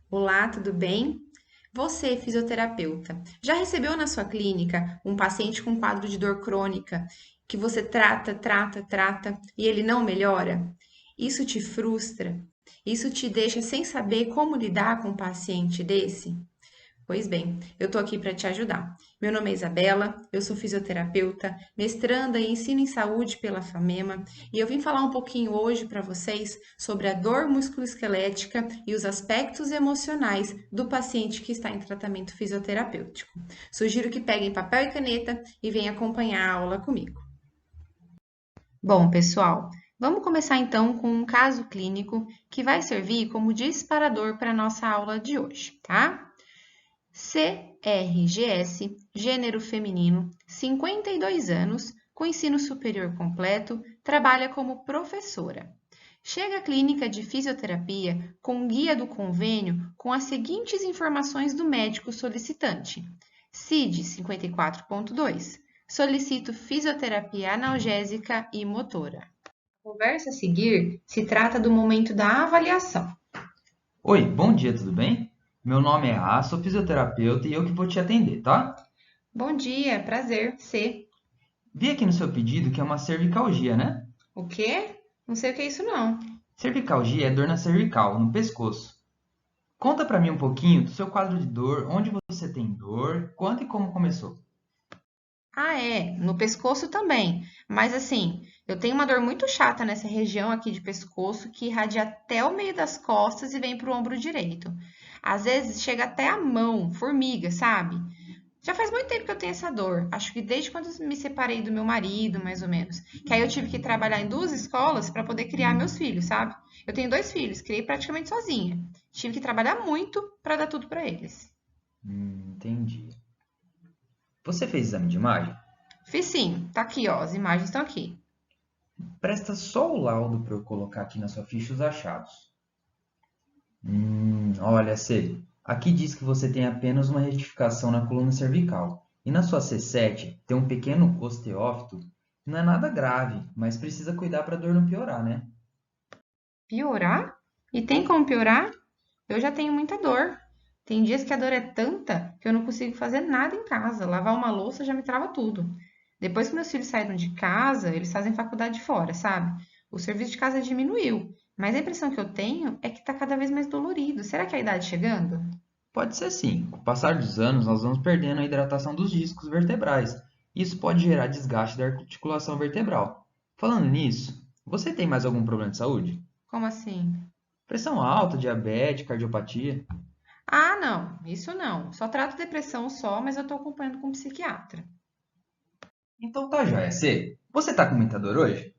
Olá, tudo bem? Você, fisioterapeuta, já recebeu na sua clínica um paciente com quadro de dor crônica que você trata e ele não melhora? Isso te frustra? Isso te deixa sem saber como lidar com um paciente desse? Pois bem, eu tô aqui para te ajudar. Meu nome é Isabela, eu sou fisioterapeuta, mestranda em ensino em saúde pela FAMEMA, e eu vim falar um pouquinho hoje para vocês sobre a dor musculoesquelética e os aspectos emocionais do paciente que está em tratamento fisioterapêutico. Sugiro que peguem papel e caneta e venham acompanhar a aula comigo. Bom, pessoal, vamos começar então com um caso clínico que vai servir como disparador para a nossa aula de hoje, tá? CRGS, gênero feminino, 52 anos, com ensino superior completo, trabalha como professora. Chega à clínica de fisioterapia com guia do convênio com as seguintes informações do médico solicitante. CID 54.2. Solicito fisioterapia analgésica e motora. A conversa a seguir se trata do momento da avaliação. Oi, bom dia, tudo bem? Meu nome é sou fisioterapeuta e eu que vou te atender, tá? Bom dia, prazer, C. Vi aqui no seu pedido que é uma cervicalgia, né? O quê? Não sei o que é isso, não. Cervicalgia é dor na cervical, no pescoço. Conta pra mim um pouquinho do seu quadro de dor, onde você tem dor, quando e como começou. Ah, é, no pescoço também. Mas assim, eu tenho uma dor muito chata nessa região aqui de pescoço que irradia até o meio das costas e vem pro ombro direito. Às vezes chega até a mão, formiga, sabe? Já faz muito tempo que eu tenho essa dor. Acho que desde quando eu me separei do meu marido, mais ou menos. Que aí eu tive que trabalhar em duas escolas para poder criar meus filhos, sabe? Eu tenho dois filhos, criei praticamente sozinha. Tive que trabalhar muito para dar tudo para eles. Entendi. Você fez exame de imagem? Fiz sim, tá aqui, ó, as imagens estão aqui. Presta só o laudo para eu colocar aqui na sua ficha os achados. Olha, Cê, aqui diz que você tem apenas uma retificação na coluna cervical. E na sua C7 tem um pequeno osteófito. Não é nada grave, mas precisa cuidar para a dor não piorar, né? Piorar? E tem como piorar? Eu já tenho muita dor. Tem dias que a dor é tanta que eu não consigo fazer nada em casa. Lavar uma louça já me trava tudo. Depois que meus filhos saíram de casa, eles fazem faculdade fora, sabe? O serviço de casa diminuiu, mas a impressão que eu tenho é que tá cada vez mais dolorido. Será que é a idade chegando? Pode ser sim. Com o passar dos anos, nós vamos perdendo a hidratação dos discos vertebrais. Isso pode gerar desgaste da articulação vertebral. Falando nisso, você tem mais algum problema de saúde? Como assim? Pressão alta, diabetes, cardiopatia? Ah, não, isso não. Só trato depressão só, mas eu tô acompanhando com um psiquiatra. Então tá joia, C. Você tá com muita dor hoje?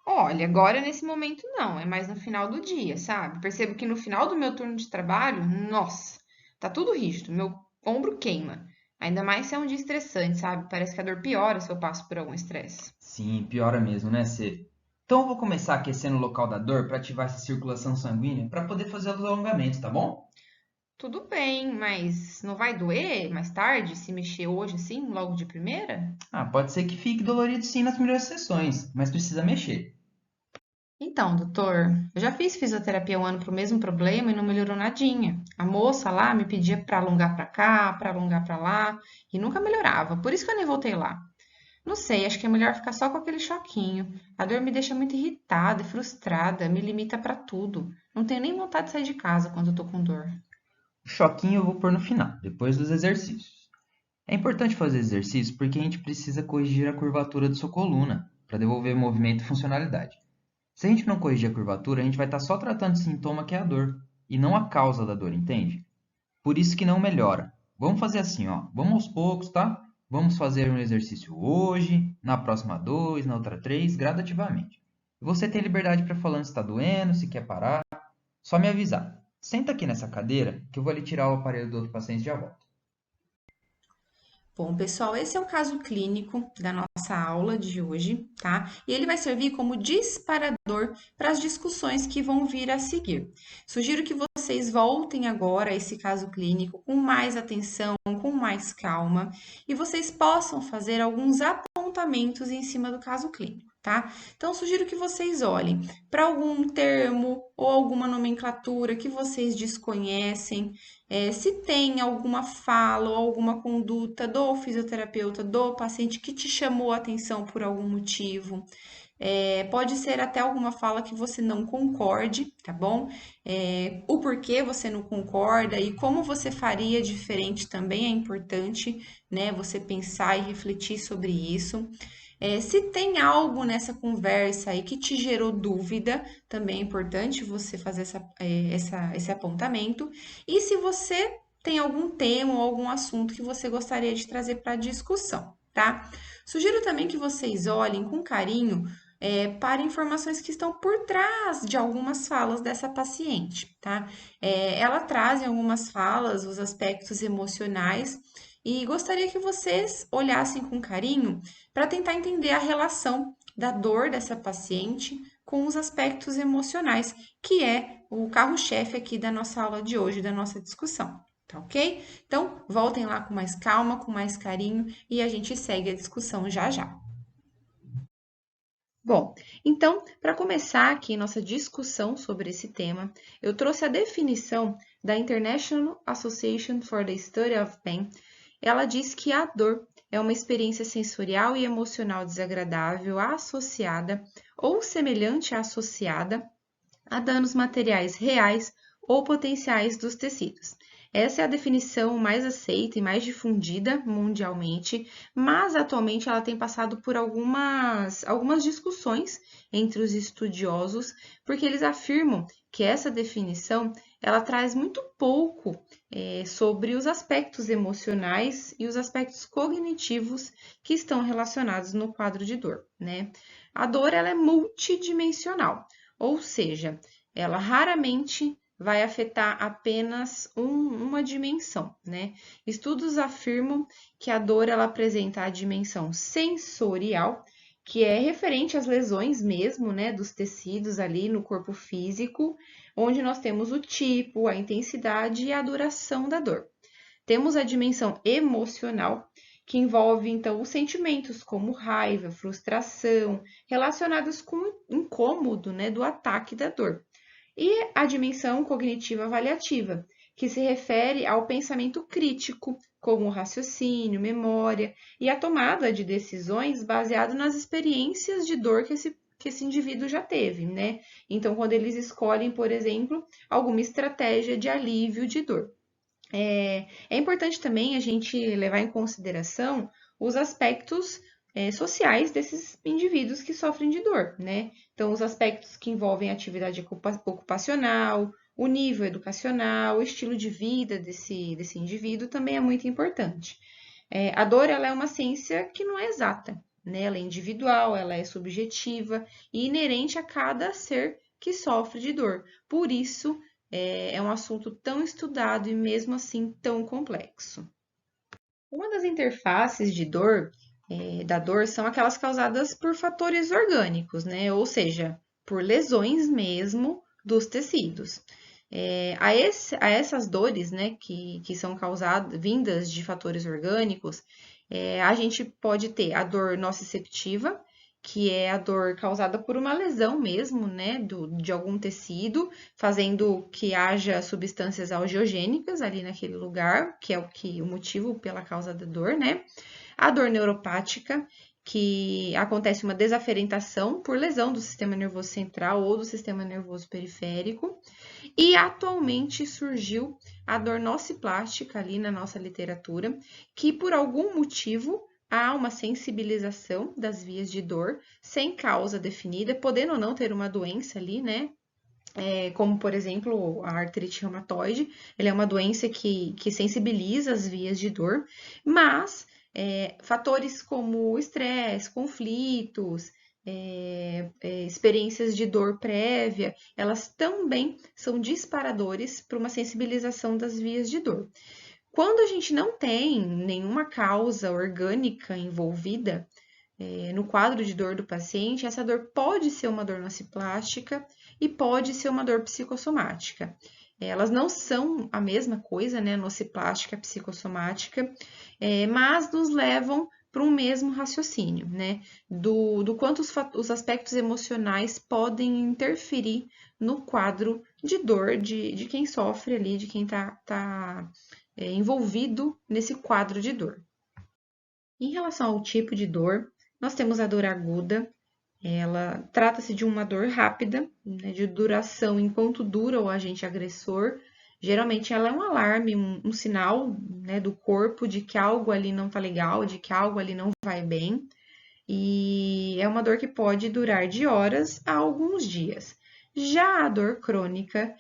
Olha, agora nesse momento não, é mais no final do dia, sabe? Percebo que no final do meu turno de trabalho, nossa, tá tudo rígido, meu ombro queima. Ainda mais se é um dia estressante, sabe? Parece que a dor piora se eu passo por algum estresse. Sim, piora mesmo, né, C? Então eu vou começar aquecendo o local da dor para ativar essa circulação sanguínea para poder fazer os alongamentos, tá bom? Tudo bem, mas não vai doer mais tarde se mexer hoje assim, logo de primeira? Pode ser que fique dolorido sim nas primeiras sessões, mas precisa mexer. Então, doutor, eu já fiz fisioterapia um ano pro mesmo problema e não melhorou nadinha. A moça lá me pedia para alongar para cá, para alongar para lá, e nunca melhorava. Por isso que eu nem voltei lá. Não sei, acho que é melhor ficar só com aquele choquinho. A dor me deixa muito irritada e frustrada, me limita pra tudo. Não tenho nem vontade de sair de casa quando eu tô com dor. O choquinho eu vou pôr no final, depois dos exercícios. É importante fazer exercício porque a gente precisa corrigir a curvatura da sua coluna para devolver movimento e funcionalidade. Se a gente não corrigir a curvatura, a gente vai estar só tratando o sintoma que é a dor e não a causa da dor, entende? Por isso que não melhora. Vamos fazer assim, ó. Vamos aos poucos, tá? Vamos fazer um exercício hoje, na próxima dois, na outra três, gradativamente. Você tem liberdade para falar se está doendo, se quer parar. Só me avisar. Senta aqui nessa cadeira que eu vou lhe tirar o aparelho do outro paciente e já volto. Bom, pessoal, esse é o caso clínico da nossa aula de hoje, tá? E ele vai servir como disparador para as discussões que vão vir a seguir. Sugiro que vocês voltem agora a esse caso clínico com mais atenção, com mais calma, e vocês possam fazer alguns apontamentos em cima do caso clínico. tá? Então, sugiro que vocês olhem para algum termo ou alguma nomenclatura que vocês desconhecem, se tem alguma fala ou alguma conduta do fisioterapeuta, do paciente que te chamou a atenção por algum motivo. Pode ser até alguma fala que você não concorde, tá bom? O porquê você não concorda e como você faria diferente também é importante, né? Você pensar e refletir sobre isso. Se tem algo nessa conversa aí que te gerou dúvida, também é importante você fazer esse apontamento. E se você tem algum tema ou algum assunto que você gostaria de trazer para discussão, tá? Sugiro também que vocês olhem com carinho para informações que estão por trás de algumas falas dessa paciente, tá? Ela traz em algumas falas os aspectos emocionais e gostaria que vocês olhassem com carinho para tentar entender a relação da dor dessa paciente com os aspectos emocionais, que é o carro-chefe aqui da nossa aula de hoje, da nossa discussão. Tá ok? Então, voltem lá com mais calma, com mais carinho e a gente segue a discussão já já. Bom, então, para começar aqui nossa discussão sobre esse tema, eu trouxe a definição da International Association for the Study of Pain. Ela diz que a dor é uma experiência sensorial e emocional desagradável associada ou semelhante à associada a danos materiais reais ou potenciais dos tecidos. Essa é a definição mais aceita e mais difundida mundialmente, mas atualmente ela tem passado por algumas discussões entre os estudiosos, porque eles afirmam que essa definição ela traz muito pouco sobre os aspectos emocionais e os aspectos cognitivos que estão relacionados no quadro de dor, né? A dor ela é multidimensional, ou seja, ela raramente vai afetar apenas uma dimensão, né? Estudos afirmam que a dor ela apresenta a dimensão sensorial, que é referente às lesões mesmo, né, dos tecidos ali no corpo físico, onde nós temos o tipo, a intensidade e a duração da dor. Temos a dimensão emocional, que envolve então os sentimentos como raiva, frustração, relacionados com o incômodo, né, do ataque da dor. E a dimensão cognitiva avaliativa, que se refere ao pensamento crítico, como o raciocínio, memória e a tomada de decisões baseado nas experiências de dor que esse indivíduo já teve, né? Então, quando eles escolhem, por exemplo, alguma estratégia de alívio de dor. É importante também a gente levar em consideração os aspectos sociais desses indivíduos que sofrem de dor, né? Então, os aspectos que envolvem a atividade ocupacional, o nível educacional, o estilo de vida desse indivíduo também é muito importante. A dor ela é uma ciência que não é exata, né? Ela é individual, ela é subjetiva e inerente a cada ser que sofre de dor. Por isso, é um assunto tão estudado e mesmo assim tão complexo. Uma das interfaces de dor, da dor, são aquelas causadas por fatores orgânicos, né? Ou seja, por lesões mesmo dos tecidos. A essas dores, né, que são causadas, vindas de fatores orgânicos, a gente pode ter a dor nociceptiva, que é a dor causada por uma lesão mesmo, né, de algum tecido, fazendo que haja substâncias algiogênicas ali naquele lugar, que é o motivo pela causa da dor, né? A dor neuropática, que acontece uma desaferentação por lesão do sistema nervoso central ou do sistema nervoso periférico. E atualmente surgiu a dor nociplástica ali na nossa literatura, que por algum motivo há uma sensibilização das vias de dor sem causa definida, podendo ou não ter uma doença ali, né? Como, por exemplo, a artrite reumatoide, ela é uma doença que sensibiliza as vias de dor, mas fatores como estresse, conflitos, experiências de dor prévia, elas também são disparadores para uma sensibilização das vias de dor. Quando a gente não tem nenhuma causa orgânica envolvida no quadro de dor do paciente, essa dor pode ser uma dor nociplástica e pode ser uma dor psicossomática. Elas não são a mesma coisa, né, nociplástica, psicossomática, mas nos levam para um mesmo raciocínio, né? Do quanto os aspectos emocionais podem interferir no quadro de dor de quem sofre ali, de quem está envolvido nesse quadro de dor. Em relação ao tipo de dor, nós temos a dor aguda. Ela trata-se de uma dor rápida, né, de duração enquanto dura o agente agressor. Geralmente ela é um alarme, um sinal, né, do corpo de que algo ali não tá legal, de que algo ali não vai bem. E é uma dor que pode durar de horas a alguns dias. Já a dor crônica,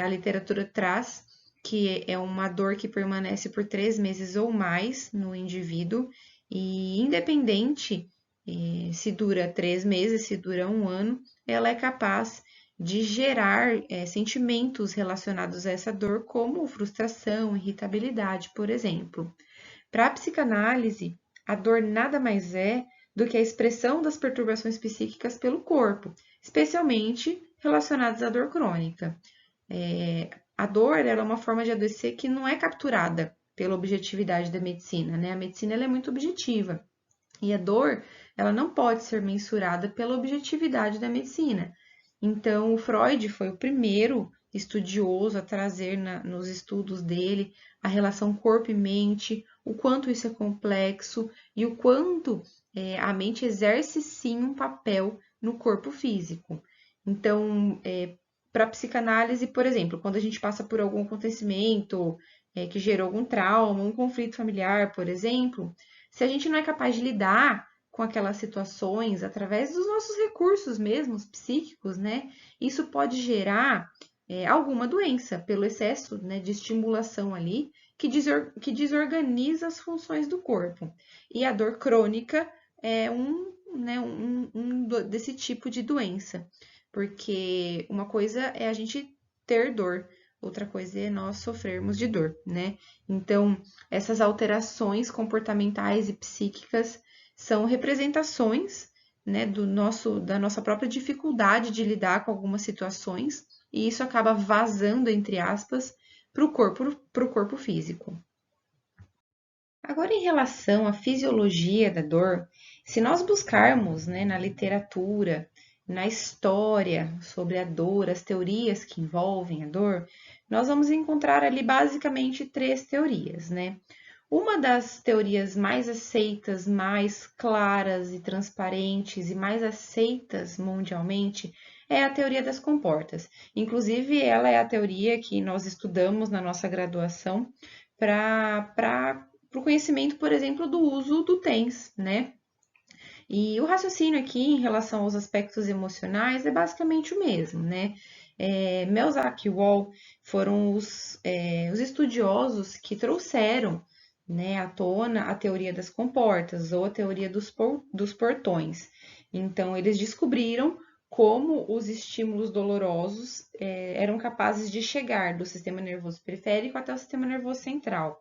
a literatura traz que é uma dor que permanece por 3 meses ou mais no indivíduo, e independente se dura 3 meses, se dura um ano, ela é capaz de gerar sentimentos relacionados a essa dor, como frustração, irritabilidade, por exemplo. Para a psicanálise, a dor nada mais é do que a expressão das perturbações psíquicas pelo corpo, especialmente relacionadas à dor crônica. A dor ela é uma forma de adoecer que não é capturada pela objetividade da medicina, né? A medicina ela é muito objetiva. E a dor, ela não pode ser mensurada pela objetividade da medicina. Então, o Freud foi o primeiro estudioso a trazer nos estudos dele a relação corpo e mente, o quanto isso é complexo e o quanto a mente exerce sim um papel no corpo físico. Então, para a psicanálise, por exemplo, quando a gente passa por algum acontecimento que gerou algum trauma, um conflito familiar, por exemplo, se a gente não é capaz de lidar com aquelas situações através dos nossos recursos mesmos, psíquicos, né? Isso pode gerar alguma doença pelo excesso, né, de estimulação ali que desorganiza as funções do corpo. E a dor crônica é desse tipo de doença, porque uma coisa é a gente ter dor, outra coisa é nós sofrermos de dor, né? Então, essas alterações comportamentais e psíquicas são representações, né, da nossa própria dificuldade de lidar com algumas situações, e isso acaba vazando, entre aspas, para o corpo físico. Agora, em relação à fisiologia da dor, se nós buscarmos, né, na literatura, na história sobre a dor, as teorias que envolvem a dor, nós vamos encontrar ali basicamente 3 teorias, né? Uma das teorias mais aceitas, mais claras e transparentes e mais aceitas mundialmente é a teoria das comportas. Inclusive, ela é a teoria que nós estudamos na nossa graduação para o conhecimento, por exemplo, do uso do TENS, né? E o raciocínio aqui em relação aos aspectos emocionais é basicamente o mesmo, né? Melzack e Wall foram os estudiosos que trouxeram, né, à tona a teoria das comportas ou a teoria dos portões. Então, eles descobriram como os estímulos dolorosos eram capazes de chegar do sistema nervoso periférico até o sistema nervoso central.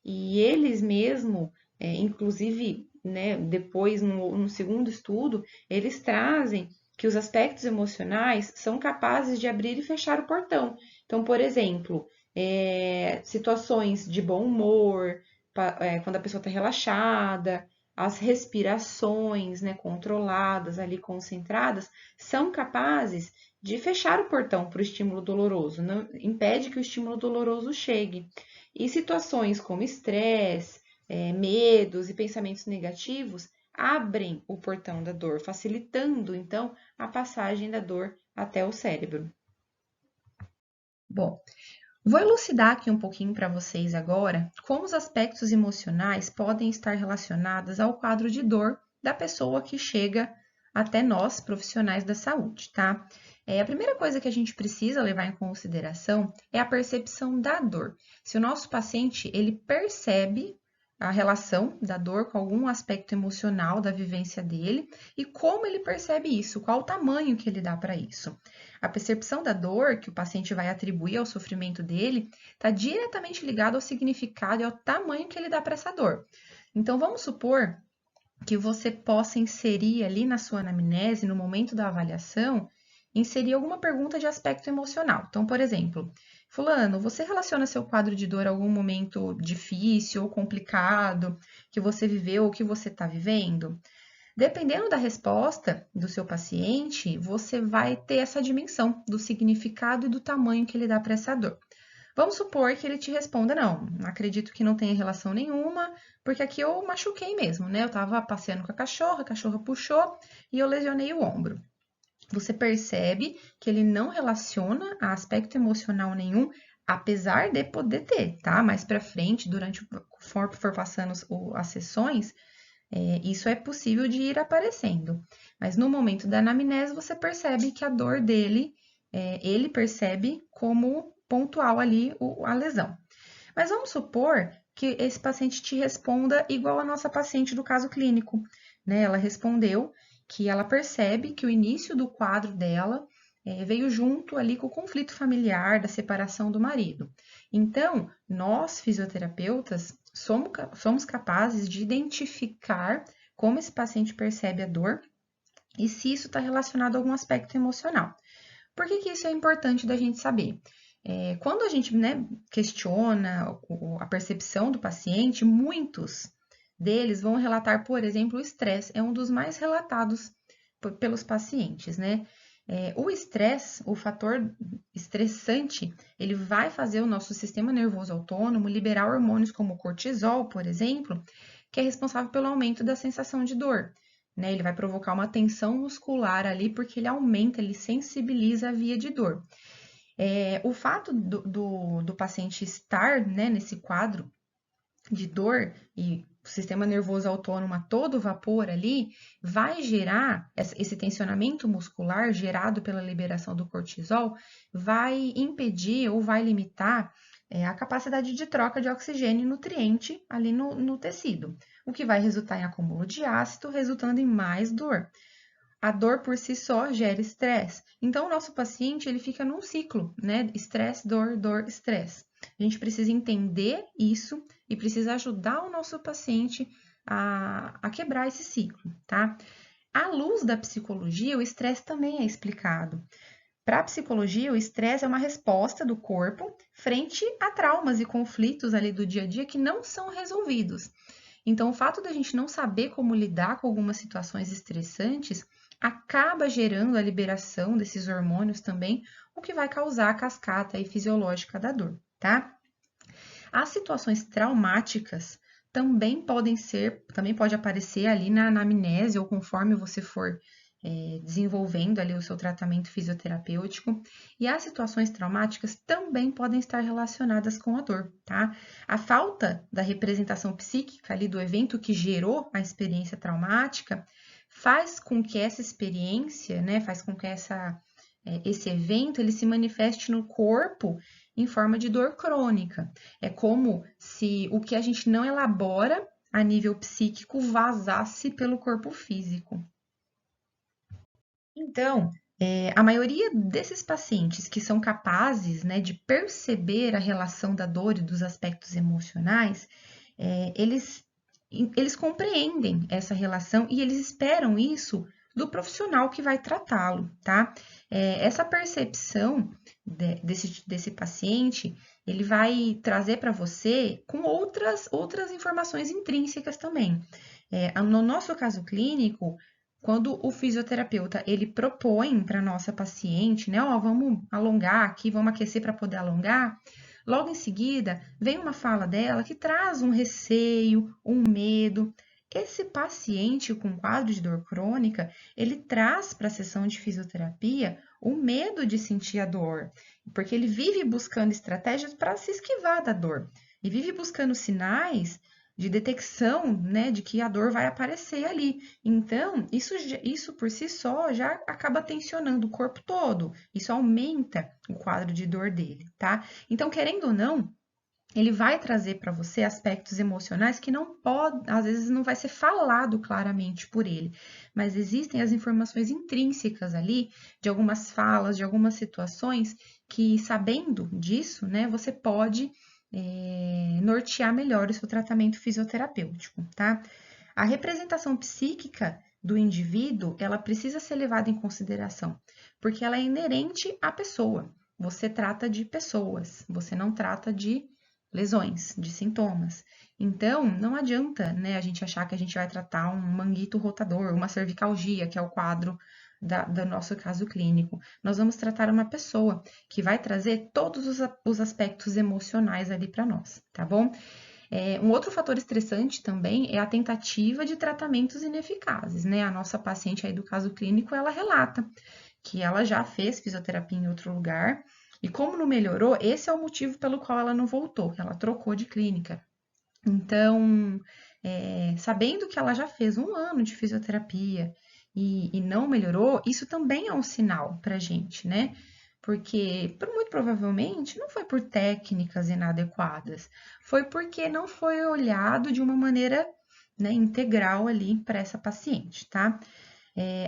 E eles mesmo, inclusive, né, depois no segundo estudo, eles trazem que os aspectos emocionais são capazes de abrir e fechar o portão. Então, por exemplo, situações de bom humor, quando a pessoa está relaxada, as respirações, né, controladas, ali concentradas, são capazes de fechar o portão para o estímulo doloroso, não impede que o estímulo doloroso chegue. E situações como estresse, medos e pensamentos negativos abrem o portão da dor, facilitando então a passagem da dor até o cérebro. Bom, vou elucidar aqui um pouquinho para vocês agora como os aspectos emocionais podem estar relacionados ao quadro de dor da pessoa que chega até nós, profissionais da saúde, tá? A primeira coisa que a gente precisa levar em consideração é a percepção da dor. Se o nosso paciente, ele percebe a relação da dor com algum aspecto emocional da vivência dele e como ele percebe isso, qual o tamanho que ele dá para isso. A percepção da dor que o paciente vai atribuir ao sofrimento dele está diretamente ligado ao significado e ao tamanho que ele dá para essa dor. Então, vamos supor que você possa inserir ali na sua anamnese, no momento da avaliação, inserir alguma pergunta de aspecto emocional. Então, por exemplo, Fulano, você relaciona seu quadro de dor a algum momento difícil ou complicado que você viveu ou que você está vivendo? Dependendo da resposta do seu paciente, você vai ter essa dimensão do significado e do tamanho que ele dá para essa dor. Vamos supor que ele te responda: não, acredito que não tenha relação nenhuma, porque aqui eu machuquei mesmo, né? Eu estava passeando com a cachorra puxou e eu lesionei o ombro. Você percebe que ele não relaciona a aspecto emocional nenhum, apesar de poder ter, tá? Mais para frente, durante conforme for passando as sessões, isso é possível de ir aparecendo. Mas no momento da anamnese, você percebe que a dor dele, ele percebe como pontual ali a lesão. Mas vamos supor que esse paciente te responda igual a nossa paciente do caso clínico, né? Ela respondeu que ela percebe que o início do quadro dela veio junto ali com o conflito familiar da separação do marido. Então, nós fisioterapeutas somos capazes de identificar como esse paciente percebe a dor e se isso está relacionado a algum aspecto emocional. Por que isso é importante da gente saber? Quando a gente, né, questiona a percepção do paciente, muitos deles vão relatar, por exemplo, o estresse. É um dos mais relatados pelos pacientes, né? O estresse, o fator estressante, ele vai fazer o nosso sistema nervoso autônomo liberar hormônios como o cortisol, por exemplo, que é responsável pelo aumento da sensação de dor. Né? Ele vai provocar uma tensão muscular ali, porque ele aumenta, ele sensibiliza a via de dor. O fato do paciente estar, né, nesse quadro de dor e o sistema nervoso autônomo a todo vapor ali, vai gerar esse tensionamento muscular gerado pela liberação do cortisol, vai impedir ou vai limitar a capacidade de troca de oxigênio e nutriente ali no tecido, o que vai resultar em acúmulo de ácido, resultando em mais dor. A dor por si só gera estresse. Então, o nosso paciente, ele fica num ciclo, né? Estresse, dor, dor, estresse. A gente precisa entender isso e precisa ajudar o nosso paciente a quebrar esse ciclo, tá? À luz da psicologia, o estresse também é explicado. Para a psicologia, o estresse é uma resposta do corpo frente a traumas e conflitos ali do dia a dia que não são resolvidos. Então, o fato da gente não saber como lidar com algumas situações estressantes acaba gerando a liberação desses hormônios também, o que vai causar a cascata aí fisiológica da dor, tá? As situações traumáticas também pode aparecer ali na anamnese ou conforme você for desenvolvendo ali o seu tratamento fisioterapêutico. E as situações traumáticas também podem estar relacionadas com a dor, tá? A falta da representação psíquica ali do evento que gerou a experiência traumática faz com que essa experiência, né, faz com que esse evento ele se manifeste no corpo em forma de dor crônica. É como se o que a gente não elabora a nível psíquico vazasse pelo corpo físico. Então, a maioria desses pacientes que são capazes, né, de perceber a relação da dor e dos aspectos emocionais, eles compreendem essa relação e eles esperam isso do profissional que vai tratá-lo, tá? Essa percepção desse paciente, ele vai trazer para você com outras informações intrínsecas também. No nosso caso clínico, quando o fisioterapeuta ele propõe para nossa paciente, né, ó, vamos alongar aqui, vamos aquecer para poder alongar, logo em seguida vem uma fala dela que traz um receio, um medo. Esse paciente com quadro de dor crônica, ele traz para a sessão de fisioterapia o medo de sentir a dor, porque ele vive buscando estratégias para se esquivar da dor e vive buscando sinais de detecção, né, de que a dor vai aparecer ali. Então, isso por si só já acaba tensionando o corpo todo. Isso aumenta o quadro de dor dele, tá? Então, querendo ou não, ele vai trazer para você aspectos emocionais que não pode, às vezes não vai ser falado claramente por ele, mas existem as informações intrínsecas ali de algumas falas, de algumas situações que, sabendo disso, né, você pode nortear melhor o seu tratamento fisioterapêutico, tá? A representação psíquica do indivíduo, ela precisa ser levada em consideração, porque ela é inerente à pessoa. você trata de pessoas, você não trata de lesões, de sintomas. Então, não adianta, né, a gente achar que a gente vai tratar um manguito rotador, uma cervicalgia, que é o quadro do nosso caso clínico. Nós vamos tratar uma pessoa que vai trazer todos os aspectos emocionais ali para nós, tá bom? Um outro fator estressante também é a tentativa de tratamentos ineficazes, né? A nossa paciente aí do caso clínico, ela relata que ela já fez fisioterapia em outro lugar e como não melhorou, esse é o motivo pelo qual ela não voltou, ela trocou de clínica. Então, sabendo que ela já fez 1 ano de fisioterapia e não melhorou, isso também é um sinal pra gente, né? Porque, muito provavelmente, não foi por técnicas inadequadas, foi porque não foi olhado de uma maneira, né, integral ali para essa paciente, tá?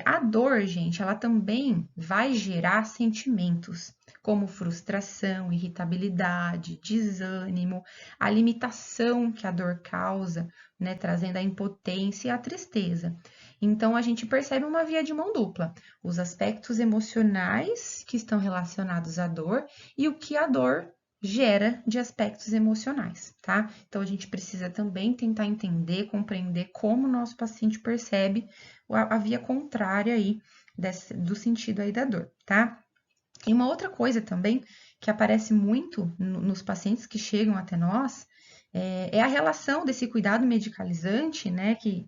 A dor, gente, ela também vai gerar sentimentos como frustração, irritabilidade, desânimo, a limitação que a dor causa, né, trazendo a impotência e a tristeza. Então, a gente percebe uma via de mão dupla: os aspectos emocionais que estão relacionados à dor e o que a dor gera de aspectos emocionais, tá? Então, a gente precisa também tentar entender, compreender como o nosso paciente percebe a via contrária aí do sentido aí da dor, tá? E uma outra coisa também que aparece muito nos pacientes que chegam até nós é a relação desse cuidado medicalizante, né, que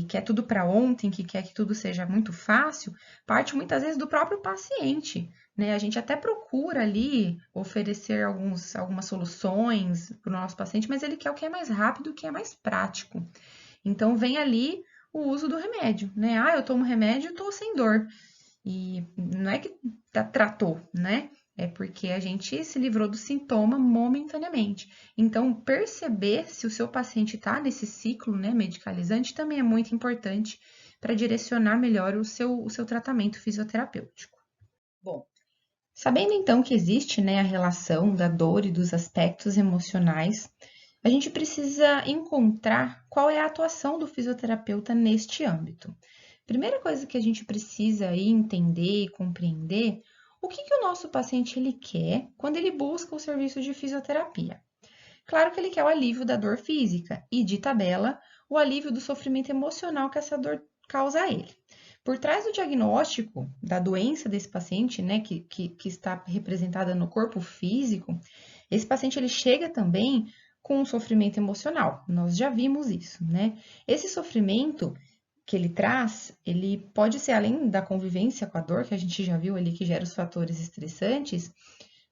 quer tudo para ontem, que quer que tudo seja muito fácil, parte muitas vezes do próprio paciente, né? A gente até procura ali oferecer algumas soluções para o nosso paciente, mas ele quer o que é mais rápido, o que é mais prático. Então, vem ali o uso do remédio, né? Ah, eu tomo remédio e tô sem dor. E não é que tratou, né? É porque a gente se livrou do sintoma momentaneamente. Então, perceber se o seu paciente está nesse ciclo, né, medicalizante também é muito importante para direcionar melhor o seu tratamento fisioterapêutico. Bom, sabendo então que existe, né, a relação da dor e dos aspectos emocionais, a gente precisa encontrar qual é a atuação do fisioterapeuta neste âmbito. Primeira coisa que a gente precisa aí entender e compreender o que o nosso paciente ele quer quando ele busca o serviço de fisioterapia. Claro que ele quer o alívio da dor física e, de tabela, o alívio do sofrimento emocional que essa dor causa a ele. Por trás do diagnóstico da doença desse paciente, né, que está representada no corpo físico, esse paciente ele chega também com um sofrimento emocional. Nós já vimos isso, né? Esse sofrimento que ele traz, ele pode ser além da convivência com a dor, que a gente já viu ali que gera os fatores estressantes,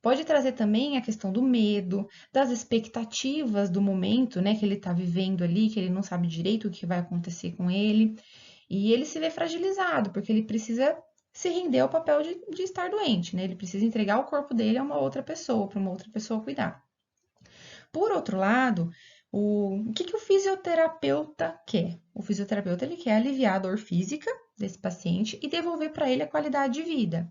pode trazer também a questão do medo, das expectativas do momento, né, que ele está vivendo ali, que ele não sabe direito o que vai acontecer com ele, e ele se vê fragilizado, porque ele precisa se render ao papel de estar doente, né? Ele precisa entregar o corpo dele a uma outra pessoa, para uma outra pessoa cuidar. Por outro lado, o que o fisioterapeuta quer? O fisioterapeuta ele quer aliviar a dor física desse paciente e devolver para ele a qualidade de vida.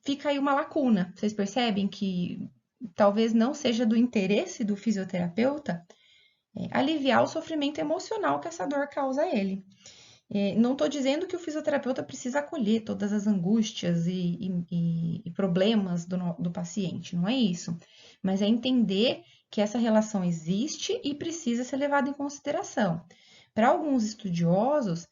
Fica aí uma lacuna. Vocês percebem que talvez não seja do interesse do fisioterapeuta aliviar o sofrimento emocional que essa dor causa a ele. Não estou dizendo que o fisioterapeuta precisa acolher todas as angústias e problemas do paciente, não é isso. Mas é entender que essa relação existe e precisa ser levada em consideração. Para alguns estudiosos,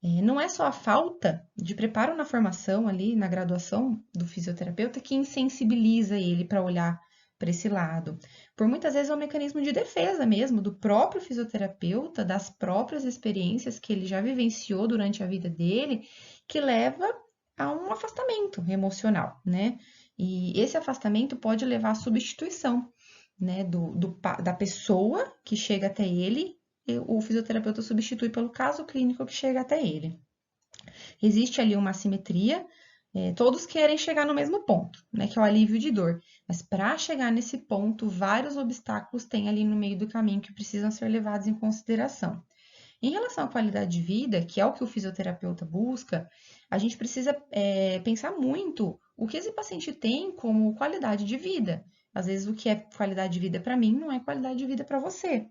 não é só a falta de preparo na formação ali, na graduação do fisioterapeuta, que insensibiliza ele para olhar para esse lado. Por muitas vezes é um mecanismo de defesa mesmo do próprio fisioterapeuta, das próprias experiências que ele já vivenciou durante a vida dele, que leva a um afastamento emocional, né? E esse afastamento pode levar à substituição, né, da pessoa que chega até ele, e o fisioterapeuta substitui pelo caso clínico que chega até ele. Existe ali uma assimetria, todos querem chegar no mesmo ponto, né, que é o alívio de dor. Mas para chegar nesse ponto, vários obstáculos têm ali no meio do caminho que precisam ser levados em consideração. Em relação à qualidade de vida, que é o que o fisioterapeuta busca, a gente precisa pensar muito o que esse paciente tem como qualidade de vida. Às vezes, o que é qualidade de vida para mim não é qualidade de vida para você.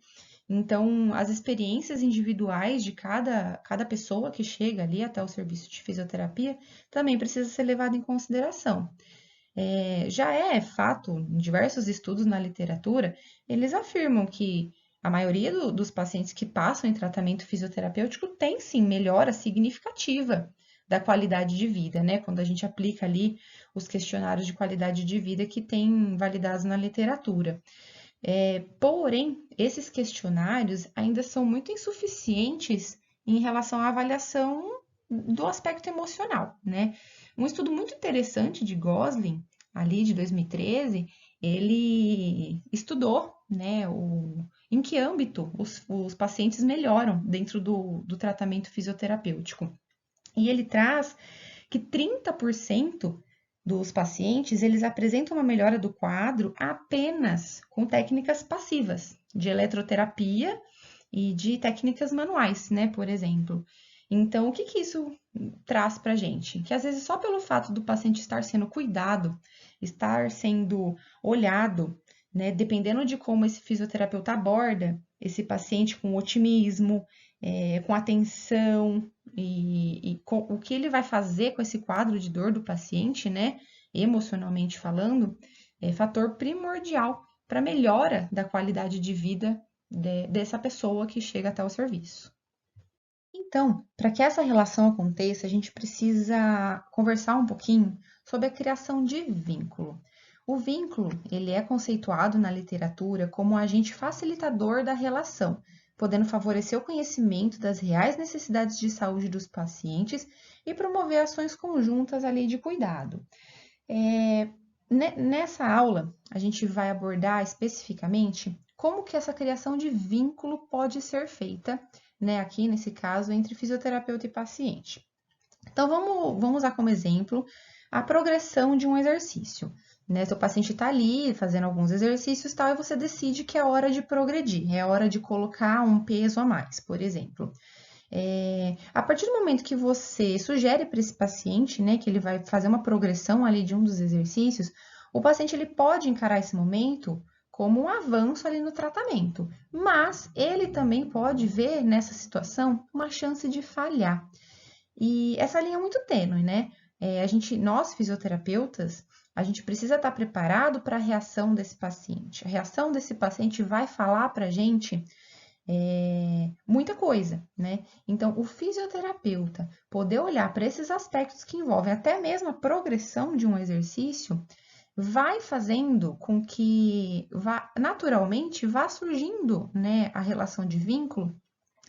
Então, as experiências individuais de cada pessoa que chega ali até o serviço de fisioterapia também precisa ser levado em consideração. Já é fato, em diversos estudos na literatura, eles afirmam que a maioria dos pacientes que passam em tratamento fisioterapêutico tem sim melhora significativa da qualidade de vida, né? Quando a gente aplica ali os questionários de qualidade de vida que tem validados na literatura. Porém, esses questionários ainda são muito insuficientes em relação à avaliação do aspecto emocional, né? Um estudo muito interessante de Gosling, ali de 2013, ele estudou, né, em que âmbito os pacientes melhoram dentro do tratamento fisioterapêutico. E ele traz que 30% dos pacientes, eles apresentam uma melhora do quadro apenas com técnicas passivas, de eletroterapia e de técnicas manuais, né, por exemplo. Então, o que que isso traz para a gente? Que às vezes só pelo fato do paciente estar sendo cuidado, estar sendo olhado, né, dependendo de como esse fisioterapeuta aborda esse paciente com otimismo, com atenção, o que ele vai fazer com esse quadro de dor do paciente, né, emocionalmente falando, é fator primordial para a melhora da qualidade de vida dessa pessoa que chega até o serviço. Então, para que essa relação aconteça, a gente precisa conversar um pouquinho sobre a criação de vínculo. O vínculo, ele é conceituado na literatura como um agente facilitador da relação, podendo favorecer o conhecimento das reais necessidades de saúde dos pacientes e promover ações conjuntas ali de cuidado. É, Nessa aula, a gente vai abordar especificamente como que essa criação de vínculo pode ser feita, né, aqui nesse caso, entre fisioterapeuta e paciente. Então, vamos usar como exemplo a progressão de um exercício. Né? Seu paciente está ali fazendo alguns exercícios tal, e você decide que é hora de progredir, é hora de colocar um peso a mais, por exemplo. A partir do momento que você sugere para esse paciente, né, que ele vai fazer uma progressão ali de um dos exercícios, o paciente ele pode encarar esse momento como um avanço ali no tratamento, mas ele também pode ver nessa situação uma chance de falhar. E essa linha é muito tênue, né? Nós fisioterapeutas, a gente precisa estar preparado para a reação desse paciente. A reação desse paciente vai falar para a gente muita coisa, né? Então, o fisioterapeuta poder olhar para esses aspectos que envolvem até mesmo a progressão de um exercício, vai fazendo com que naturalmente vá surgindo, né, a relação de vínculo,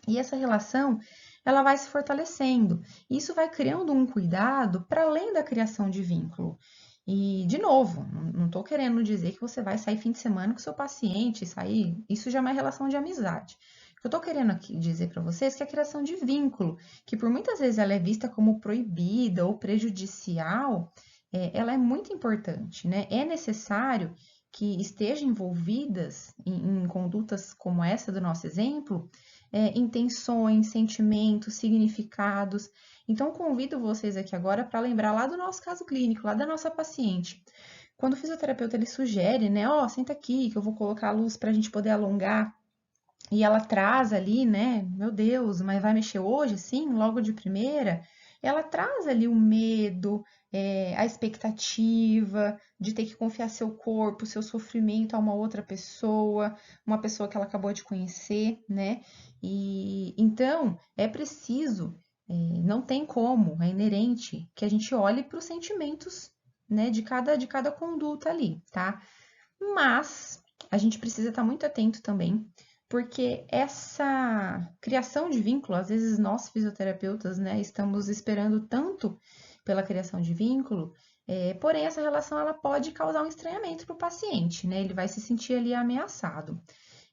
e essa relação ela vai se fortalecendo. Isso vai criando um cuidado para além da criação de vínculo. E, de novo, não estou querendo dizer que você vai sair fim de semana com seu paciente, sair. Isso já é uma relação de amizade. O que eu estou querendo aqui dizer para vocês é que a criação de vínculo, que por muitas vezes ela é vista como proibida ou prejudicial, ela é muito importante, né? É necessário que estejam envolvidas em condutas como essa do nosso exemplo, intenções, sentimentos, significados. Então, convido vocês aqui agora para lembrar lá do nosso caso clínico, lá da nossa paciente. Quando o fisioterapeuta ele sugere, né, ó, senta aqui que eu vou colocar a luz para a gente poder alongar, e ela traz ali, né, meu Deus, mas vai mexer hoje, sim, logo de primeira, ela traz ali o medo, a expectativa de ter que confiar seu corpo, seu sofrimento a uma outra pessoa, uma pessoa que ela acabou de conhecer, né? E então é preciso, não tem como, é inerente que a gente olhe para os sentimentos, né, de cada conduta ali, tá? Mas a gente precisa estar muito atento também, porque essa criação de vínculo, às vezes nós fisioterapeutas, né, estamos esperando tanto pela criação de vínculo, porém essa relação ela pode causar um estranhamento para o paciente, né? Ele vai se sentir ali ameaçado.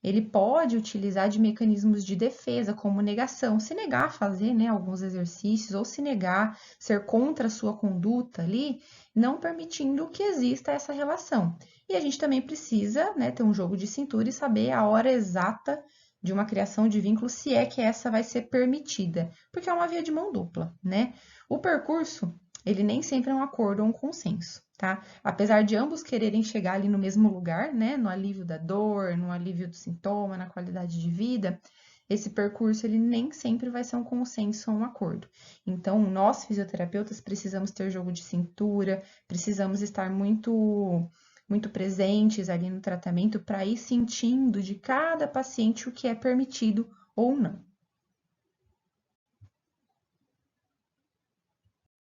Ele pode utilizar de mecanismos de defesa, como negação, se negar a fazer, né, alguns exercícios, ou se negar, ser contra a sua conduta ali, não permitindo que exista essa relação. E a gente também precisa, né, ter um jogo de cintura e saber a hora exata de uma criação de vínculo, se é que essa vai ser permitida, porque é uma via de mão dupla, né? O percurso ele nem sempre é um acordo ou um consenso, tá? Apesar de ambos quererem chegar ali no mesmo lugar, né? No alívio da dor, no alívio do sintoma, na qualidade de vida, esse percurso ele nem sempre vai ser um consenso ou um acordo. Então, nós fisioterapeutas precisamos ter jogo de cintura, precisamos estar muito presentes ali no tratamento para ir sentindo de cada paciente o que é permitido ou não.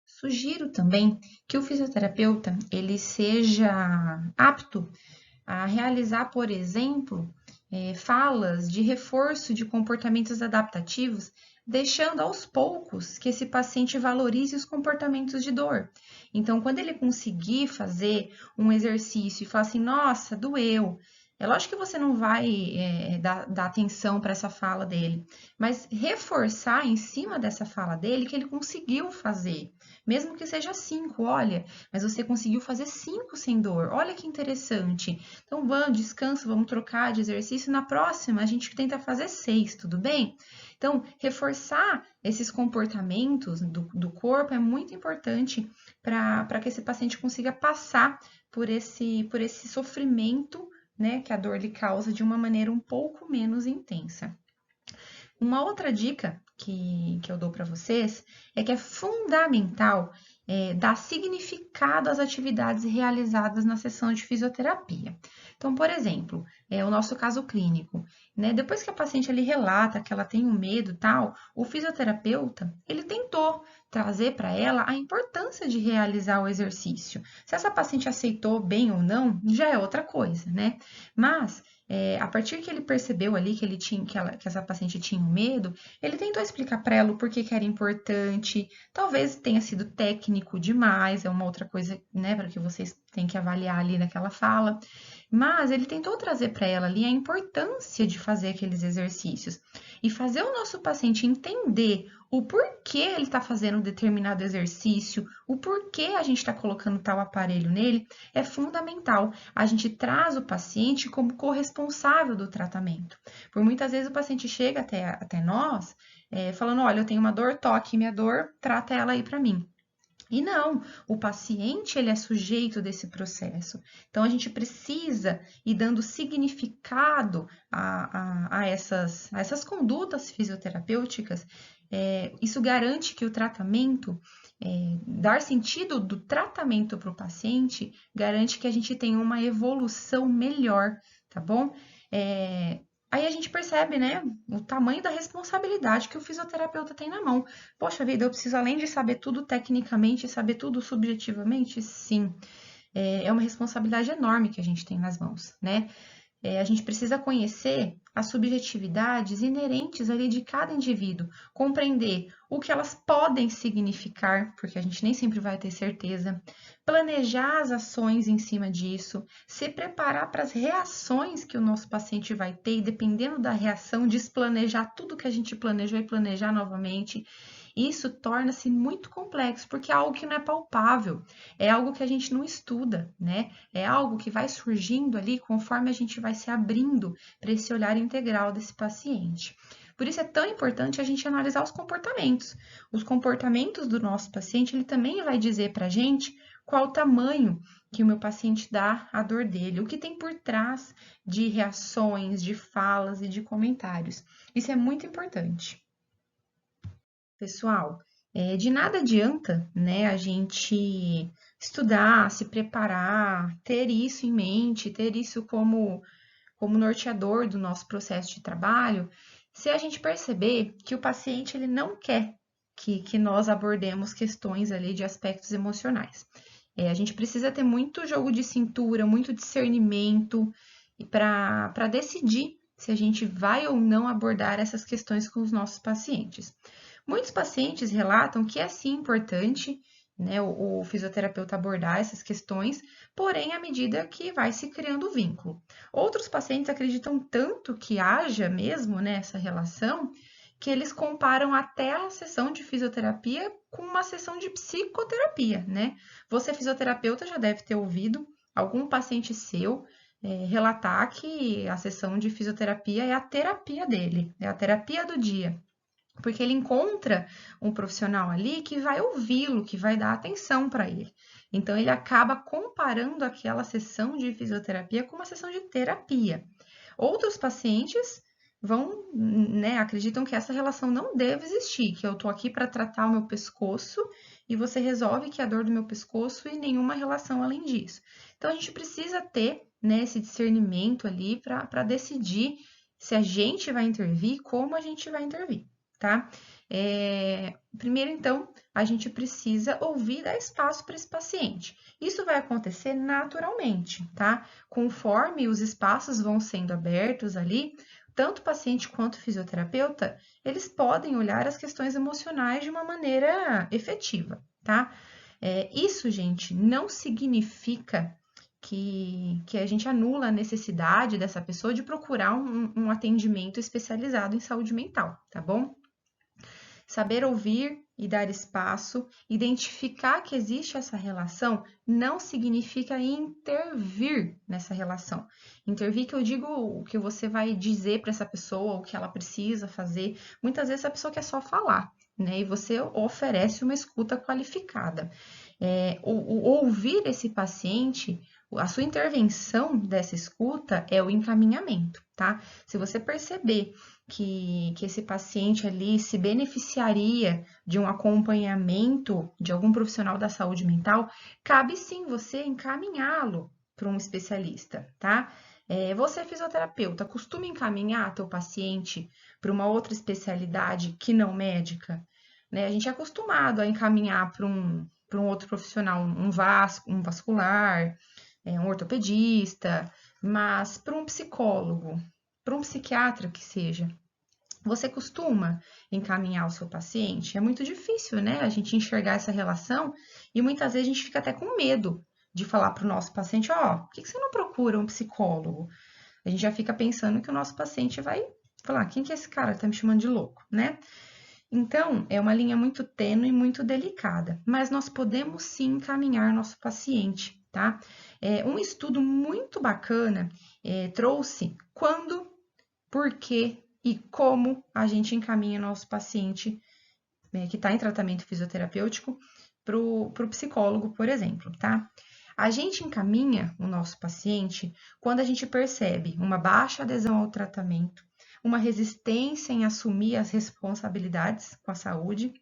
Sugiro também que o fisioterapeuta ele seja apto a realizar, por exemplo, falas de reforço de comportamentos adaptativos, deixando aos poucos que esse paciente valorize os comportamentos de dor. Então, quando ele conseguir fazer um exercício e falar assim, nossa, doeu. É lógico que você não vai dar atenção para essa fala dele, mas reforçar em cima dessa fala dele que ele conseguiu fazer, mesmo que seja 5, olha, mas você conseguiu fazer 5 sem dor, olha que interessante. Então, vamos, descansa, vamos trocar de exercício. Na próxima, a gente tenta fazer 6, tudo bem? Então, reforçar esses comportamentos do corpo é muito importante para que esse paciente consiga passar por esse sofrimento, né, que a dor lhe causa de uma maneira um pouco menos intensa. Uma outra dica que eu dou para vocês é que é fundamental dar significado às atividades realizadas na sessão de fisioterapia. Então, por exemplo, o nosso caso clínico, né? Depois que a paciente ali relata que ela tem um medo e tal, o fisioterapeuta ele tentou trazer para ela a importância de realizar o exercício. Se essa paciente aceitou bem ou não, já é outra coisa, né? Mas a partir que ele percebeu ali que ele tinha, que essa paciente tinha um medo, ele tentou explicar para ela o porquê que era importante. Talvez tenha sido técnico demais, é uma outra coisa, né, para que vocês têm que avaliar ali naquela fala. Mas ele tentou trazer para ela ali a importância de fazer aqueles exercícios e fazer o nosso paciente entender o porquê ele está fazendo um determinado exercício, o porquê a gente está colocando tal aparelho nele, é fundamental. A gente traz o paciente como corresponsável do tratamento. Por muitas vezes o paciente chega até nós falando: olha, eu tenho uma dor, toque minha dor, trata ela aí para mim. E não, o paciente ele é sujeito desse processo. Então a gente precisa ir dando significado a essas condutas fisioterapêuticas. Isso garante que o tratamento, dar sentido do tratamento para o paciente, garante que a gente tenha uma evolução melhor, tá bom? Aí a gente percebe, né, o tamanho da responsabilidade que o fisioterapeuta tem na mão. Poxa vida, eu preciso, além de saber tudo tecnicamente, saber tudo subjetivamente? Sim, é uma responsabilidade enorme que a gente tem nas mãos, né? A gente precisa conhecer as subjetividades inerentes ali de cada indivíduo, compreender o que elas podem significar, porque a gente nem sempre vai ter certeza, planejar as ações em cima disso, se preparar para as reações que o nosso paciente vai ter, e dependendo da reação, desplanejar tudo que a gente planejou e planejar novamente. Isso torna-se muito complexo, porque é algo que não é palpável, é algo que a gente não estuda, né? É algo que vai surgindo ali conforme a gente vai se abrindo para esse olhar integral desse paciente. Por isso é tão importante a gente analisar os comportamentos. Os comportamentos do nosso paciente, ele também vai dizer para a gente qual o tamanho que o meu paciente dá à dor dele, o que tem por trás de reações, de falas e de comentários. Isso é muito importante. Pessoal, de nada adianta, né, a gente estudar, se preparar, ter isso em mente, ter isso como norteador do nosso processo de trabalho, se a gente perceber que o paciente ele não quer que nós abordemos questões ali de aspectos emocionais. A gente precisa ter muito jogo de cintura, muito discernimento para decidir se a gente vai ou não abordar essas questões com os nossos pacientes. Muitos pacientes relatam que é sim importante, né, o fisioterapeuta abordar essas questões, porém, à medida que vai se criando o vínculo. Outros pacientes acreditam tanto que haja mesmo nessa relação, que eles comparam até a sessão de fisioterapia com uma sessão de psicoterapia, né? Você, fisioterapeuta, já deve ter ouvido algum paciente seu relatar que a sessão de fisioterapia é a terapia dele, é a terapia do dia. porque ele encontra um profissional ali que vai ouvi-lo, que vai dar atenção para ele. Então, ele acaba comparando aquela sessão de fisioterapia com uma sessão de terapia. Outros pacientes vão, né, acreditam que essa relação não deve existir, que eu tô aqui para tratar o meu pescoço e você resolve que é a dor do meu pescoço e nenhuma relação além disso. Então, a gente precisa ter, né, esse discernimento ali para decidir se a gente vai intervir, como a gente vai intervir, tá? Primeiro, então, a gente precisa ouvir e dar espaço para esse paciente. Isso vai acontecer naturalmente, tá? Conforme os espaços vão sendo abertos ali, tanto o paciente quanto o fisioterapeuta, eles podem olhar as questões emocionais de uma maneira efetiva, tá? Isso, gente, não significa que a gente anula a necessidade dessa pessoa de procurar um atendimento especializado em saúde mental, tá bom? Saber ouvir e dar espaço, identificar que existe essa relação, não significa intervir nessa relação. Intervir que eu digo o que você vai dizer para essa pessoa, o que ela precisa fazer. Muitas vezes a pessoa quer só falar, né? E você oferece uma escuta qualificada. O ouvir esse paciente, a sua intervenção dessa escuta é o encaminhamento, tá? Se você perceber que esse paciente ali se beneficiaria de um acompanhamento de algum profissional da saúde mental, cabe sim você encaminhá-lo para um especialista, tá? Você é fisioterapeuta, costuma encaminhar teu paciente para uma outra especialidade que não médica? Né? A gente é acostumado a encaminhar para um outro profissional, um vascular, um ortopedista, mas para um psicólogo, para um psiquiatra que seja, você costuma encaminhar o seu paciente? É muito difícil, né? A gente enxergar essa relação e muitas vezes a gente fica até com medo de falar para o nosso paciente: ó, por que você não procura um psicólogo? A gente já fica pensando que o nosso paciente vai falar: quem que é esse cara que tá me chamando de louco, né? Então, é uma linha muito tênue e muito delicada, mas nós podemos sim encaminhar nosso paciente, tá? Um estudo muito bacana trouxe quando, por que e como a gente encaminha nosso paciente que está em tratamento fisioterapêutico para o psicólogo, por exemplo, tá? A gente encaminha o nosso paciente quando a gente percebe uma baixa adesão ao tratamento, uma resistência em assumir as responsabilidades com a saúde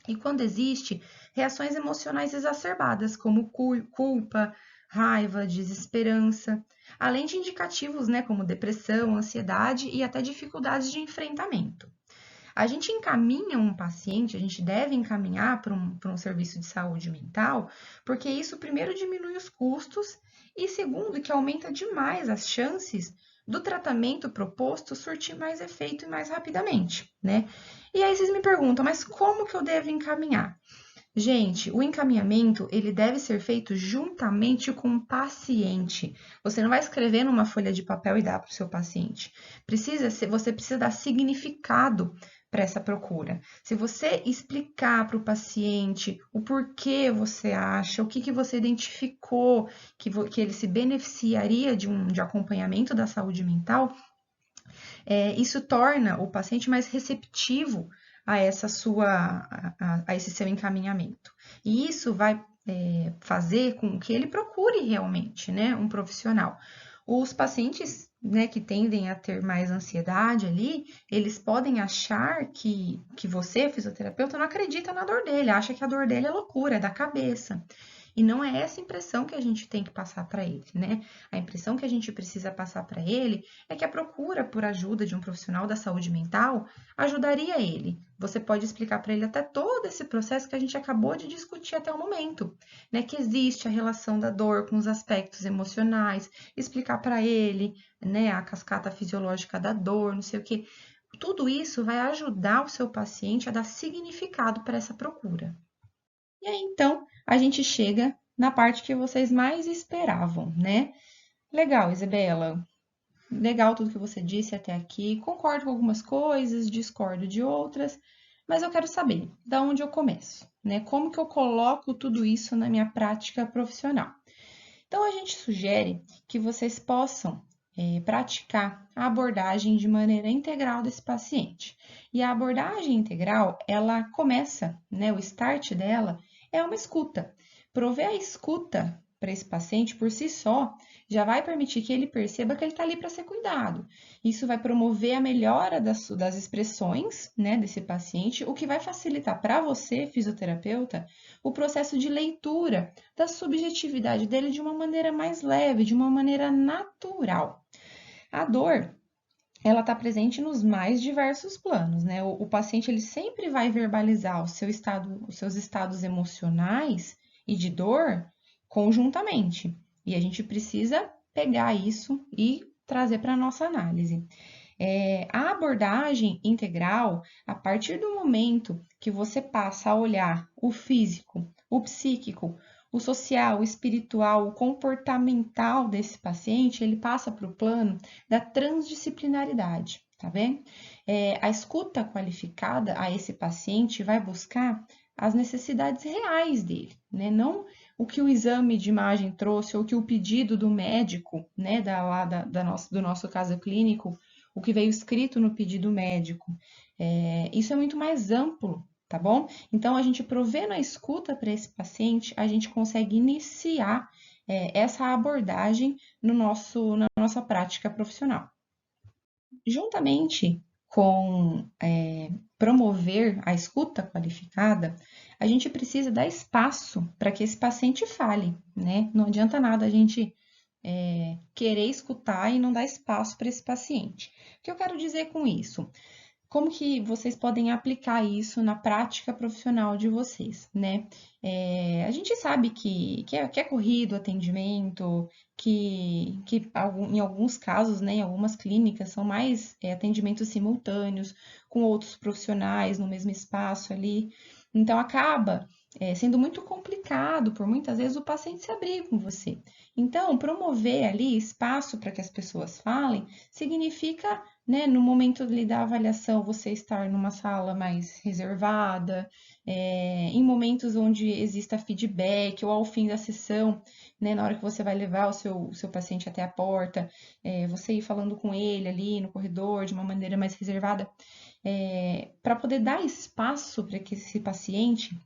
e quando existe reações emocionais exacerbadas, como culpa, raiva, desesperança, além de indicativos, né, como depressão, ansiedade e até dificuldades de enfrentamento. A gente encaminha um paciente, a gente deve encaminhar para um serviço de saúde mental, porque isso, primeiro, diminui os custos e, segundo, que aumenta demais as chances do tratamento proposto surtir mais efeito e mais rapidamente, né? E aí vocês me perguntam, mas como que eu devo encaminhar? Gente, o encaminhamento, ele deve ser feito juntamente com o paciente. Você não vai escrever numa folha de papel e dar para o seu paciente. Você precisa dar significado para essa procura. Se você explicar para o paciente o porquê você acha, o que você identificou que ele se beneficiaria de acompanhamento da saúde mental, isso torna o paciente mais receptivo a esse seu encaminhamento. E isso vai fazer com que ele procure realmente, né, um profissional. Os pacientes, né, que tendem a ter mais ansiedade ali, eles podem achar que você, fisioterapeuta, não acredita na dor dele, acha que a dor dele é loucura, é da cabeça. E não é essa impressão que a gente tem que passar para ele, né? A impressão que a gente precisa passar para ele é que a procura por ajuda de um profissional da saúde mental ajudaria ele. Você pode explicar para ele até todo esse processo que a gente acabou de discutir até o momento, né? Que existe a relação da dor com os aspectos emocionais, explicar para ele, né, a cascata fisiológica da dor, não sei o quê. Tudo isso vai ajudar o seu paciente a dar significado para essa procura. E aí, então, a gente chega na parte que vocês mais esperavam, né? Legal, Isabela. Legal tudo que você disse até aqui. Concordo com algumas coisas, discordo de outras, mas eu quero saber da onde eu começo, né? Como que eu coloco tudo isso na minha prática profissional? Então, a gente sugere que vocês possam praticar a abordagem de maneira integral desse paciente. E a abordagem integral, ela começa, né, o start dela é uma escuta. Prover a escuta para esse paciente por si só já vai permitir que ele perceba que ele está ali para ser cuidado. Isso vai promover a melhora das expressões, né, desse paciente, o que vai facilitar para você, fisioterapeuta, o processo de leitura da subjetividade dele de uma maneira mais leve, de uma maneira natural. A dor, ela está presente nos mais diversos planos, né? O paciente ele sempre vai verbalizar os seus estados emocionais e de dor conjuntamente. E a gente precisa pegar isso e trazer para a nossa análise. A abordagem integral, a partir do momento que você passa a olhar o físico, o psíquico, o social, o espiritual, o comportamental desse paciente, ele passa para o plano da transdisciplinaridade, tá vendo? A escuta qualificada a esse paciente vai buscar as necessidades reais dele, né? Não o que o exame de imagem trouxe ou que o pedido do médico, né, do nosso caso clínico, o que veio escrito no pedido médico. Isso é muito mais amplo, tá bom? Então, a gente provendo a escuta para esse paciente, a gente consegue iniciar essa abordagem na nossa prática profissional. Juntamente com promover a escuta qualificada, a gente precisa dar espaço para que esse paciente fale, né? Não adianta nada a gente querer escutar e não dar espaço para esse paciente. O que eu quero dizer com isso? Como que vocês podem aplicar isso na prática profissional de vocês, né? A gente sabe que é corrido o atendimento, em alguns casos, né, em algumas clínicas, são mais atendimentos simultâneos com outros profissionais no mesmo espaço ali. Então, acaba sendo muito complicado, por muitas vezes, o paciente se abrir com você. Então, promover ali espaço para que as pessoas falem significa, né, no momento ali da avaliação, você estar numa sala mais reservada, em momentos onde exista feedback, ou ao fim da sessão, né, na hora que você vai levar o seu paciente até a porta, você ir falando com ele ali no corredor de uma maneira mais reservada, para poder dar espaço para que esse paciente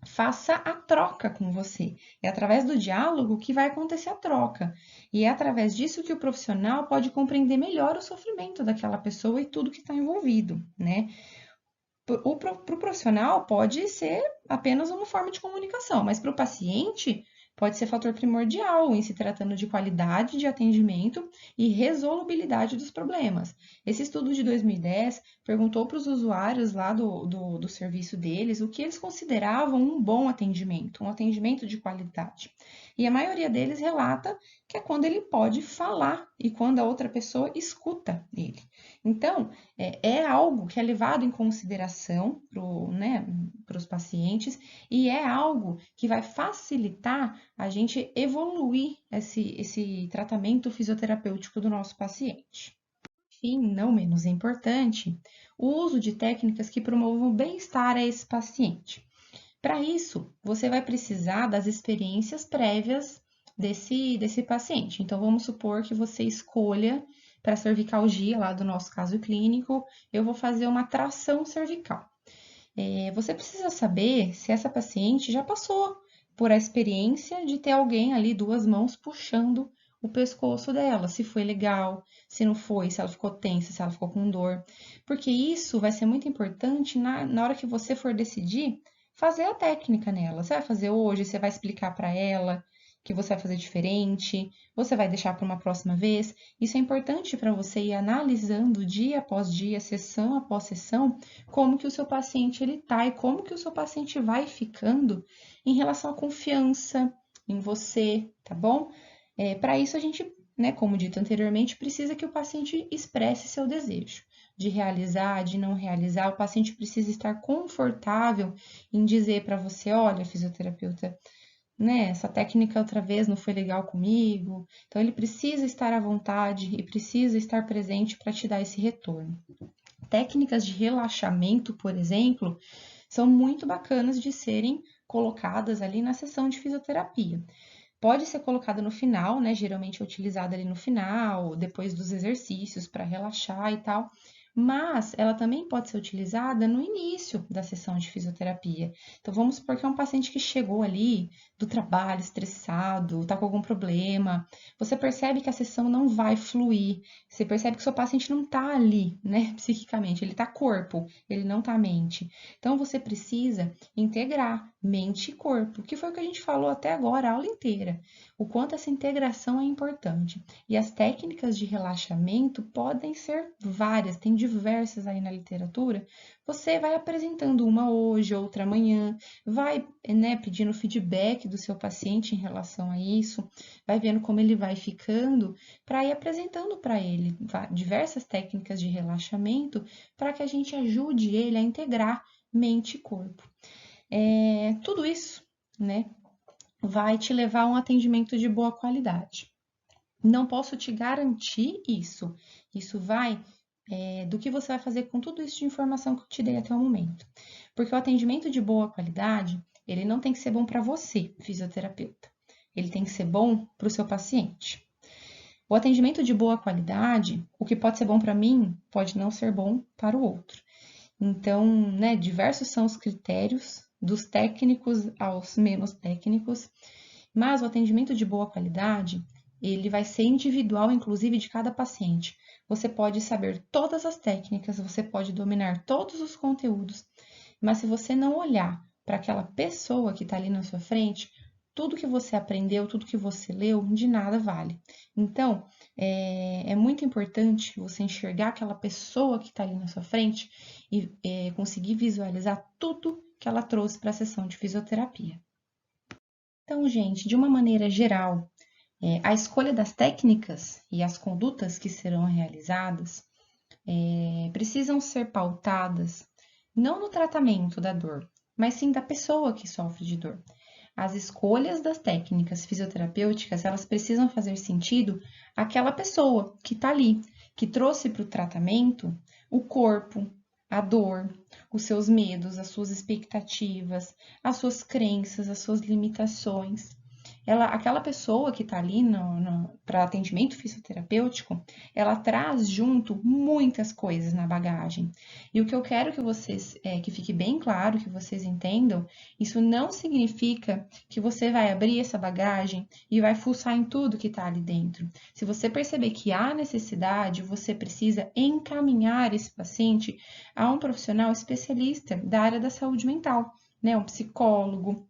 faça a troca com você. É através do diálogo que vai acontecer a troca. E é através disso que o profissional pode compreender melhor o sofrimento daquela pessoa e tudo que está envolvido, né? Para o profissional pode ser apenas uma forma de comunicação, mas para o paciente pode ser fator primordial em se tratando de qualidade de atendimento e resolubilidade dos problemas. Esse estudo de 2010 perguntou para os usuários lá do serviço deles o que eles consideravam um bom atendimento, um atendimento de qualidade. E a maioria deles relata que é quando ele pode falar e quando a outra pessoa escuta ele. Então, é algo que é levado em consideração para os pacientes e é algo que vai facilitar a gente evoluir esse tratamento fisioterapêutico do nosso paciente. Enfim, não menos importante, o uso de técnicas que promovam o bem-estar a esse paciente. Para isso, você vai precisar das experiências prévias desse paciente. Então, vamos supor que você escolha para cervicalgia, lá do nosso caso clínico, eu vou fazer uma tração cervical. Você precisa saber se essa paciente já passou por a experiência de ter alguém ali, duas mãos, puxando o pescoço dela, se foi legal, se não foi, se ela ficou tensa, se ela ficou com dor. Porque isso vai ser muito importante na hora que você for decidir fazer a técnica nela. Você vai fazer hoje, você vai explicar para ela que você vai fazer diferente, você vai deixar para uma próxima vez. Isso é importante para você ir analisando dia após dia, sessão após sessão, como que o seu paciente ele tá e como que o seu paciente vai ficando em relação à confiança em você, tá bom? Para isso a gente, né, como dito anteriormente, precisa que o paciente expresse seu desejo de realizar, de não realizar. O paciente precisa estar confortável em dizer para você, olha, fisioterapeuta, né, essa técnica outra vez não foi legal comigo. Então ele precisa estar à vontade e precisa estar presente para te dar esse retorno. Técnicas de relaxamento, por exemplo, são muito bacanas de serem colocadas ali na sessão de fisioterapia. Pode ser colocada no final, né? Geralmente é utilizada ali no final, depois dos exercícios para relaxar e tal. Mas ela também pode ser utilizada no início da sessão de fisioterapia. Então vamos supor que é um paciente que chegou ali do trabalho estressado, está com algum problema. Você percebe que a sessão não vai fluir. Você percebe que seu paciente não está ali, né, psiquicamente, ele está corpo, ele não está mente. Então você precisa integrar mente e corpo, que foi o que a gente falou até agora, a aula inteira. O quanto essa integração é importante. E as técnicas de relaxamento podem ser várias, tem diversas aí na literatura. Você vai apresentando uma hoje, outra amanhã, vai, né, pedindo feedback do seu paciente em relação a isso, vai vendo como ele vai ficando, para ir apresentando para ele diversas técnicas de relaxamento para que a gente ajude ele a integrar mente e corpo. Tudo isso, né, vai te levar a um atendimento de boa qualidade. Não posso te garantir isso. Isso vai do que você vai fazer com tudo isso de informação que eu te dei até o momento. Porque o atendimento de boa qualidade, ele não tem que ser bom para você, fisioterapeuta. Ele tem que ser bom para o seu paciente. O atendimento de boa qualidade, o que pode ser bom para mim, pode não ser bom para o outro. Então, né, diversos são os critérios, dos técnicos aos menos técnicos, mas o atendimento de boa qualidade, ele vai ser individual, inclusive, de cada paciente. Você pode saber todas as técnicas, você pode dominar todos os conteúdos, mas se você não olhar para aquela pessoa que está ali na sua frente, tudo que você aprendeu, tudo que você leu, de nada vale. Então, é muito importante você enxergar aquela pessoa que está ali na sua frente e conseguir visualizar tudo que ela trouxe para a sessão de fisioterapia. Então, gente, de uma maneira geral, a escolha das técnicas e as condutas que serão realizadas precisam ser pautadas não no tratamento da dor, mas sim da pessoa que sofre de dor. As escolhas das técnicas fisioterapêuticas, elas precisam fazer sentido àquela pessoa que está ali, que trouxe para o tratamento o corpo, a dor, os seus medos, as suas expectativas, as suas crenças, as suas limitações. Aquela pessoa que está ali para atendimento fisioterapêutico, ela traz junto muitas coisas na bagagem. E o que eu quero que vocês, que fique bem claro, que vocês entendam, isso não significa que você vai abrir essa bagagem e vai fuçar em tudo que está ali dentro. Se você perceber que há necessidade, você precisa encaminhar esse paciente a um profissional especialista da área da saúde mental, né? Um psicólogo,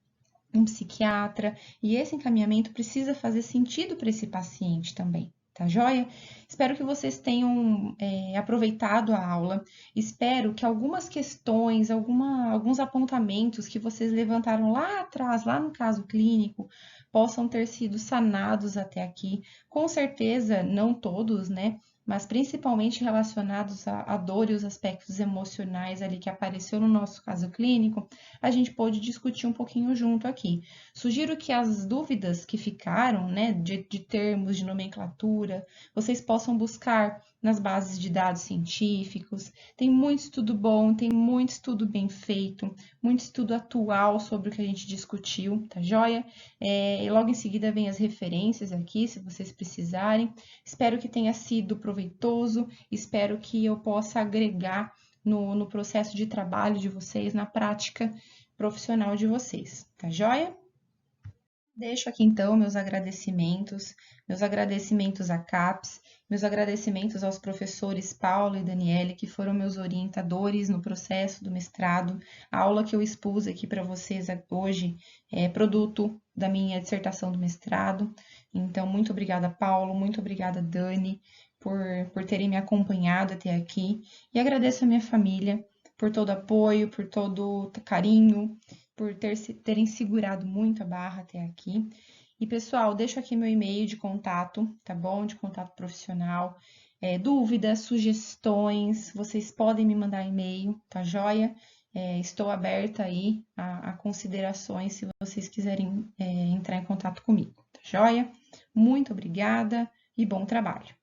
um psiquiatra, e esse encaminhamento precisa fazer sentido para esse paciente também, tá joia? Espero que vocês tenham aproveitado a aula, espero que algumas questões, alguns apontamentos que vocês levantaram lá atrás, lá no caso clínico, possam ter sido sanados até aqui. Com certeza, não todos, né? Mas principalmente relacionados à dor e os aspectos emocionais ali que apareceu no nosso caso clínico, a gente pôde discutir um pouquinho junto aqui. Sugiro que as dúvidas que ficaram, né, de termos, de nomenclatura, vocês possam buscar nas bases de dados científicos. Tem muito estudo bom, tem muito estudo bem feito, muito estudo atual sobre o que a gente discutiu, tá joia? E logo em seguida vem as referências aqui, se vocês precisarem. Espero que tenha sido proveitoso, espero que eu possa agregar no processo de trabalho de vocês, na prática profissional de vocês, tá joia? Deixo aqui então meus agradecimentos à CAPES, meus agradecimentos aos professores Paulo e Daniele, que foram meus orientadores no processo do mestrado. A aula que eu expus aqui para vocês hoje é produto da minha dissertação do mestrado. Então, muito obrigada, Paulo, muito obrigada, Dani, por terem me acompanhado até aqui. E agradeço a minha família por todo apoio, por todo carinho, por terem segurado muito a barra até aqui. E, pessoal, deixo aqui meu e-mail de contato, tá bom? De contato profissional. Dúvidas, sugestões, vocês podem me mandar e-mail, tá joia? Estou aberta aí a considerações se vocês quiserem entrar em contato comigo, tá joia? Muito obrigada e bom trabalho!